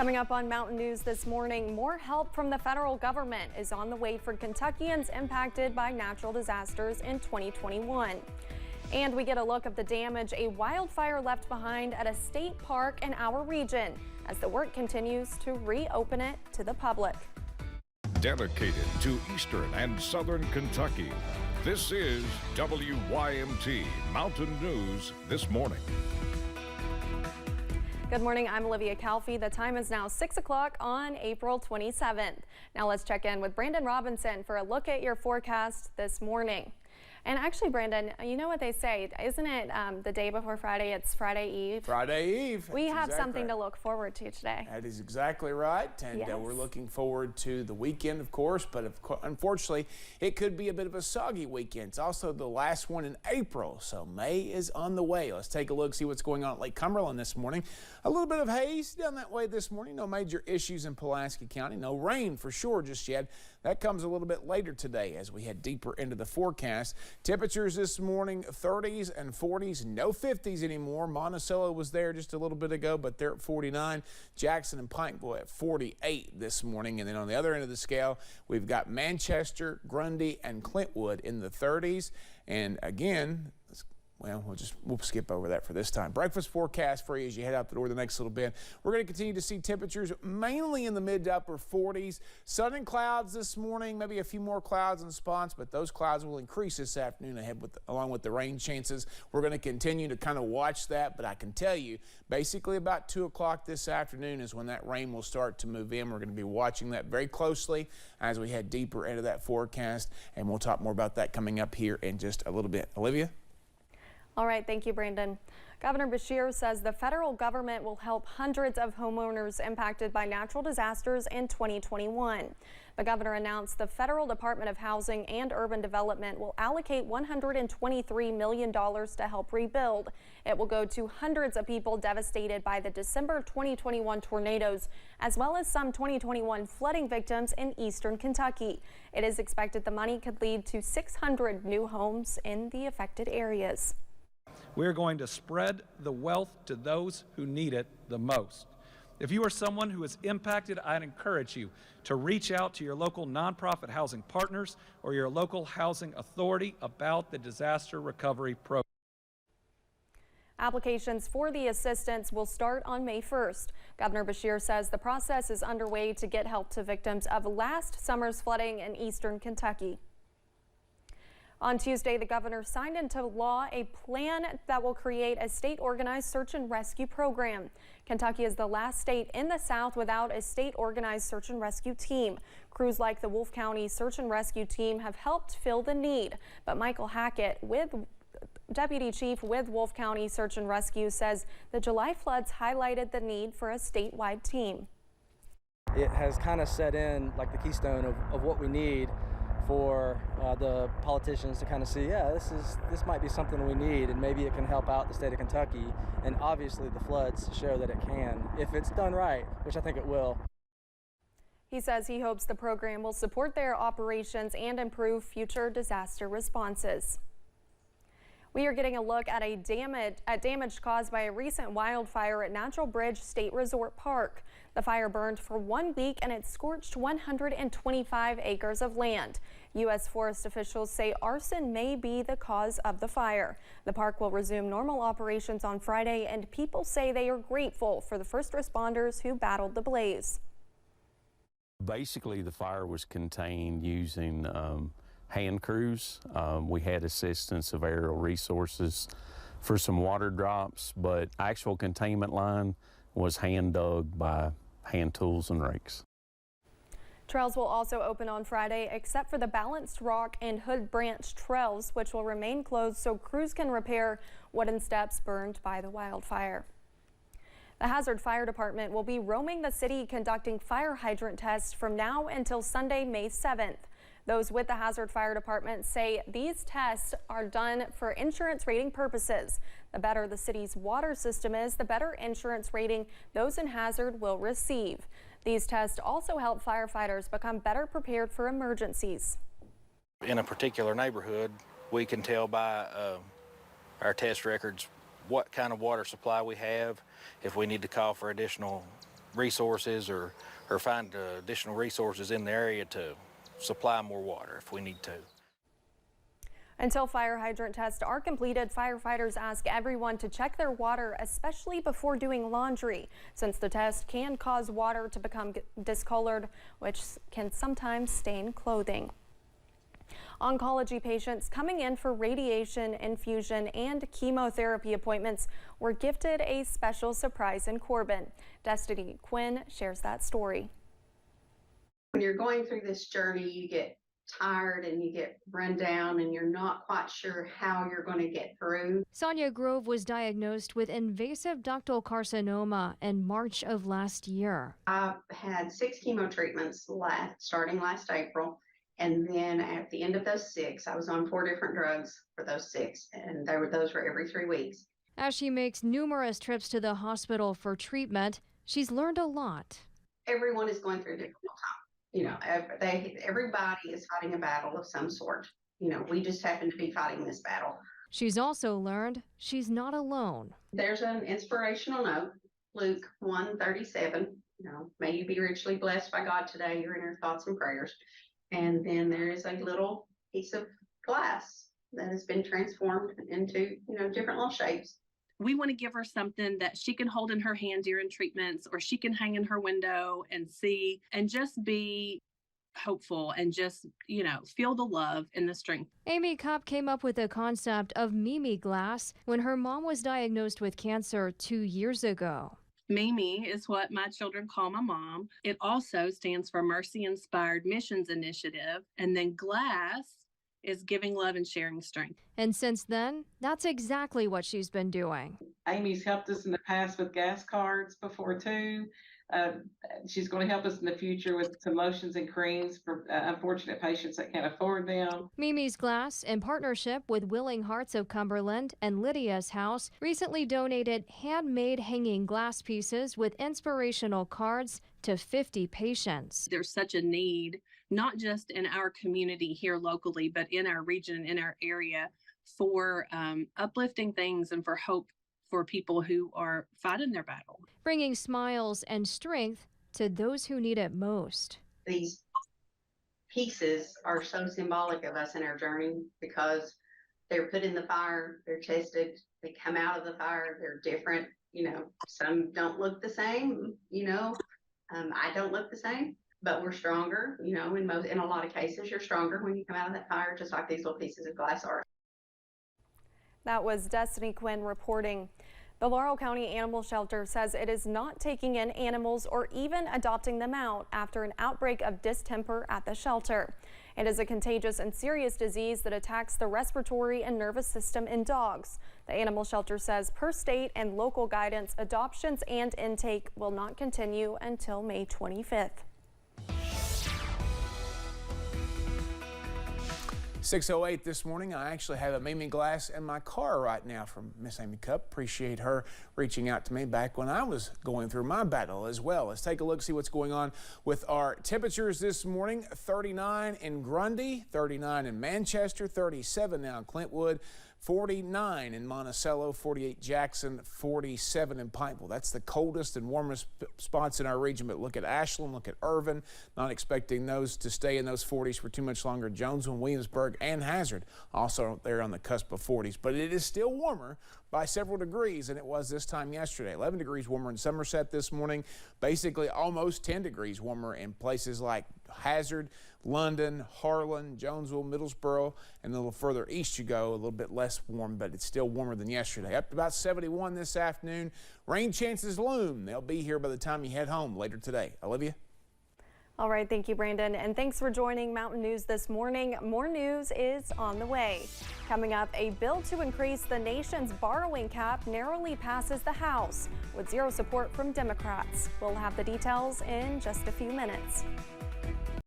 Coming up on Mountain News this morning, more help from the federal government is on the way for Kentuckians impacted by natural disasters in 2021. And we get a look at the damage a wildfire left behind at a state park in our region as the work continues to reopen it to the public. Dedicated to Eastern and Southern Kentucky, this is WYMT Mountain News This Morning. Good morning, I'm Olivia Calfee. The time is now 6 o'clock on April 27th. Now let's check in with Brandon Robinson for a look at your forecast this morning. And actually, Brandon, you know what they say, isn't it the day before Friday, it's Friday Eve? Friday Eve. We have something to look forward to today. That is exactly right. And we're looking forward to the weekend, of course, but unfortunately, it could be a bit of a soggy weekend. It's also the last one in April, so May is on the way. Let's take a look, see what's going on at Lake Cumberland this morning. A little bit of haze down that way this morning. No major issues in Pulaski County. No rain for sure just yet. That comes a little bit later today as we head deeper into the forecast. Temperatures this morning, 30s and 40s, no 50s anymore. Monticello was there just a little bit ago, but they're at 49. Jackson and Pikeville at 48 this morning. And then on the other end of the scale, we've got Manchester, Grundy, and Clintwood in the 30s. And again, well, we'll skip over that for this time. Breakfast forecast for you as you head out the door the next little bit. We're going to continue to see temperatures mainly in the mid to upper 40s. Sun and clouds this morning, maybe a few more clouds in spots, but those clouds will increase this afternoon along with the rain chances. We're going to continue to kind of watch that, but I can tell you basically about 2 o'clock this afternoon is when that rain will start to move in. We're going to be watching that very closely as we head deeper into that forecast, and we'll talk more about that coming up here in just a little bit. Olivia? All right, thank you, Brandon. Governor Beshear says the federal government will help hundreds of homeowners impacted by natural disasters in 2021. The governor announced the Federal Department of Housing and Urban Development will allocate $123 million to help rebuild. It will go to hundreds of people devastated by the December 2021 tornadoes, as well as some 2021 flooding victims in eastern Kentucky. It is expected the money could lead to 600 new homes in the affected areas. We're going to spread the wealth to those who need it the most. If you are someone who is impacted, I'd encourage you to reach out to your local nonprofit housing partners or your local housing authority about the disaster recovery program. Applications for the assistance will start on May 1st. Governor Beshear says the process is underway to get help to victims of last summer's flooding in eastern Kentucky. On Tuesday, the governor signed into law a plan that will create a state-organized search and rescue program. Kentucky is the last state in the South without a state-organized search and rescue team. Crews like the Wolfe County Search and Rescue Team have helped fill the need. But Michael Hackett, Deputy Chief with Wolfe County Search and Rescue, says the July floods highlighted the need for a statewide team. It has kind of set in like the keystone of what we need for the politicians to kind of see, this might be something we need, and maybe it can help out the state of Kentucky. And obviously the floods show that it can, if it's done right, which I think it will. He says he hopes the program will support their operations and improve future disaster responses. We are getting a look at damage caused by a recent wildfire at Natural Bridge State Resort Park. The fire burned for 1 week and it scorched 125 acres of land. U.S. forest officials say arson may be the cause of the fire. The park will resume normal operations on Friday, and people say they are grateful for the first responders who battled the blaze. Basically, the fire was contained using hand crews. We had assistance of aerial resources for some water drops, but actual containment line was hand dug by hand tools and rakes. Trails will also open on Friday, except for the Balanced Rock and Hood Branch trails, which will remain closed so crews can repair wooden steps burned by the wildfire. The Hazard Fire Department will be roaming the city conducting fire hydrant tests from now until Sunday, May 7th. Those with the Hazard Fire Department say these tests are done for insurance rating purposes. The better the city's water system is, the better insurance rating those in Hazard will receive. These tests also help firefighters become better prepared for emergencies. In a particular neighborhood, we can tell by our test records what kind of water supply we have, if we need to call for additional resources or find additional resources in the area to supply more water if we need to. Until fire hydrant tests are completed, firefighters ask everyone to check their water, especially before doing laundry, since the test can cause water to become discolored, which can sometimes stain clothing. Oncology patients coming in for radiation, infusion, and chemotherapy appointments were gifted a special surprise in Corbin. Destiny Quinn shares that story. When you're going through this journey, you get tired and you get run down and you're not quite sure how you're going to get through. Sonia Grove was diagnosed with invasive ductal carcinoma in March of last year. I've had 6 chemo treatments starting last April, and then at the end of those 6, I was on 4 different drugs for those 6, and those were every 3 weeks. As she makes numerous trips to the hospital for treatment, she's learned a lot. Everyone is going through a difficult time. You know, everybody is fighting a battle of some sort. You know, we just happen to be fighting this battle. She's also learned she's not alone. There's an inspirational note, Luke 1:37. You know, may you be richly blessed by God today, your inner thoughts and prayers. And then there is a little piece of glass that has been transformed into, you know, different little shapes. We want to give her something that she can hold in her hand during treatments, or she can hang in her window and see and just be hopeful and just, you know, feel the love and the strength. Amy Kopp came up with the concept of Mimi glass when her mom was diagnosed with cancer 2 years ago. Mimi is what my children call my mom. It also stands for Mercy Inspired Missions Initiative. And then glass is giving love and sharing strength. And since then, that's exactly what she's been doing. Amy's helped us in the past with gas cards before too. She's going to help us in the future with some lotions and creams for unfortunate patients that can't afford them. Mimi's Glass, in partnership with Willing Hearts of Cumberland and Lydia's House, recently donated handmade hanging glass pieces with inspirational cards to 50 patients. There's such a need, not just in our community here locally, but in our region, in our area, for uplifting things and for hope for people who are fighting their battle. Bringing smiles and strength to those who need it most. These pieces are so symbolic of us in our journey because they're put in the fire, they're tested, they come out of the fire, they're different. You know, some don't look the same, you know, I don't look the same, but we're stronger, you know, in a lot of cases, you're stronger when you come out of that fire, just like these little pieces of glass are. That was Destiny Quinn reporting. The Laurel County Animal Shelter says it is not taking in animals or even adopting them out after an outbreak of distemper at the shelter. It is a contagious and serious disease that attacks the respiratory and nervous system in dogs. The animal shelter says per state and local guidance, adoptions and intake will not continue until May 25th. 6:08 this morning. I actually have a Mimi glass in my car right now from Miss Amy Kopp. Appreciate her reaching out to me back when I was going through my battle as well. Let's take a look, see what's going on with our temperatures this morning. 39 in Grundy, 39 in Manchester, 37 now in Clintwood, 49 in Monticello, 48 Jackson, 47 in Pikeville. That's the coldest and warmest spots in our region, but look at Ashland, look at Irvin. Not expecting those to stay in those 40s for too much longer. Jonesville, Williamsburg, and Hazard also there on the cusp of 40s, but it is still warmer by several degrees than it was this time yesterday. 11 degrees warmer in Somerset this morning, basically almost 10 degrees warmer in places like Hazard, London, Harlan, Jonesville, Middlesboro, and a little further east you go, a little bit less warm, but it's still warmer than yesterday. Up to about 71 this afternoon. Rain chances loom. They'll be here by the time you head home later today. Olivia? All right, thank you, Brandon, and thanks for joining Mountain News this morning. More news is on the way. Coming up, a bill to increase the nation's borrowing cap narrowly passes the House with zero support from Democrats. We'll have the details in just a few minutes.